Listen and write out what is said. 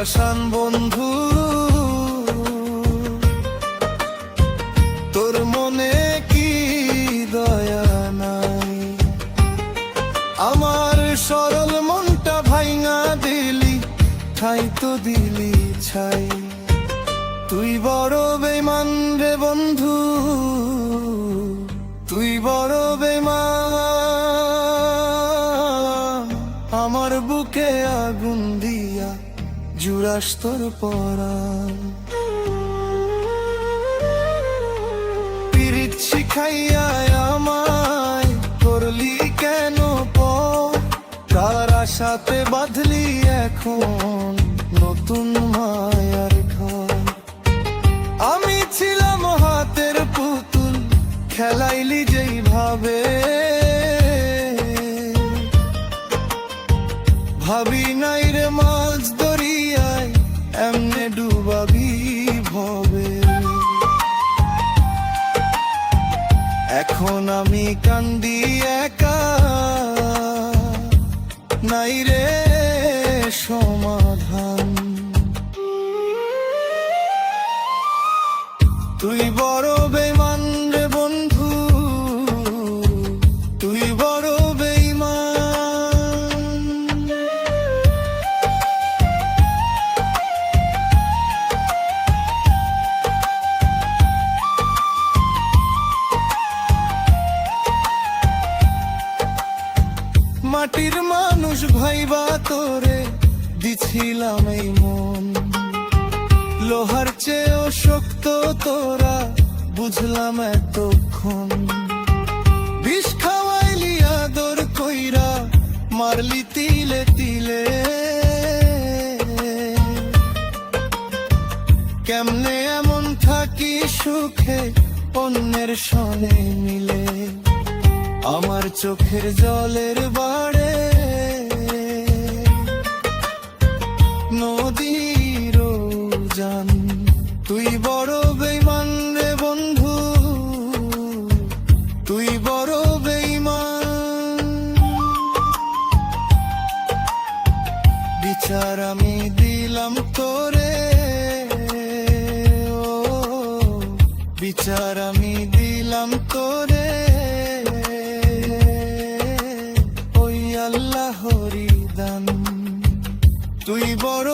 পাষাণ বন্ধু, তোর মনে কি দয়া নাই? আমার সরল মনটা ভাঙা দিলি, ঠাই তো দিলি ছাই। তুই বড় বেঈমান রে বন্ধু, তুই বড় বেঈমান। আমার বুকে আগুন দিয়া জুড়াস তোর পরাণ। পিরিত শিখাইয়া আমায় করলি কেন পর? তার আশাতে বাঁধলি এখন নতুন মায়ার ঘর। আমি ছিলাম হাতের পুতুল, খেলাইলি যেইভাবে, ভাবি নাই রে মাছ দরিয়ায় এমনে ডুবাবি ভবে। এখন আমি কান্দি একা, নাই রে সমাধান। তুই বড় বেঈমান রে বন্ধু, তুই বড় বেঈমান। মাটির মানুষ ভাইবা তোরে দিছিলাম এই মন, লোহার চেয়েও শক্ত তোরা বুঝলাম এতক্ষণ। বিষ খাওয়াইলি আদর কইরা, মারলি তিলে তিলে। কেমনে এমন থাকি সুখে অন্যের সনে মিলে? আমার চোখের জলের বাড়ে নদীর জান। তুই বড় বেঈমান রে বন্ধু, তুই বড় বেঈমান। বিচার আমি দিলাম তোরে, ও বিচার আমি দিলাম তোরে। ওই আল্লাহরি দান, তুই বড়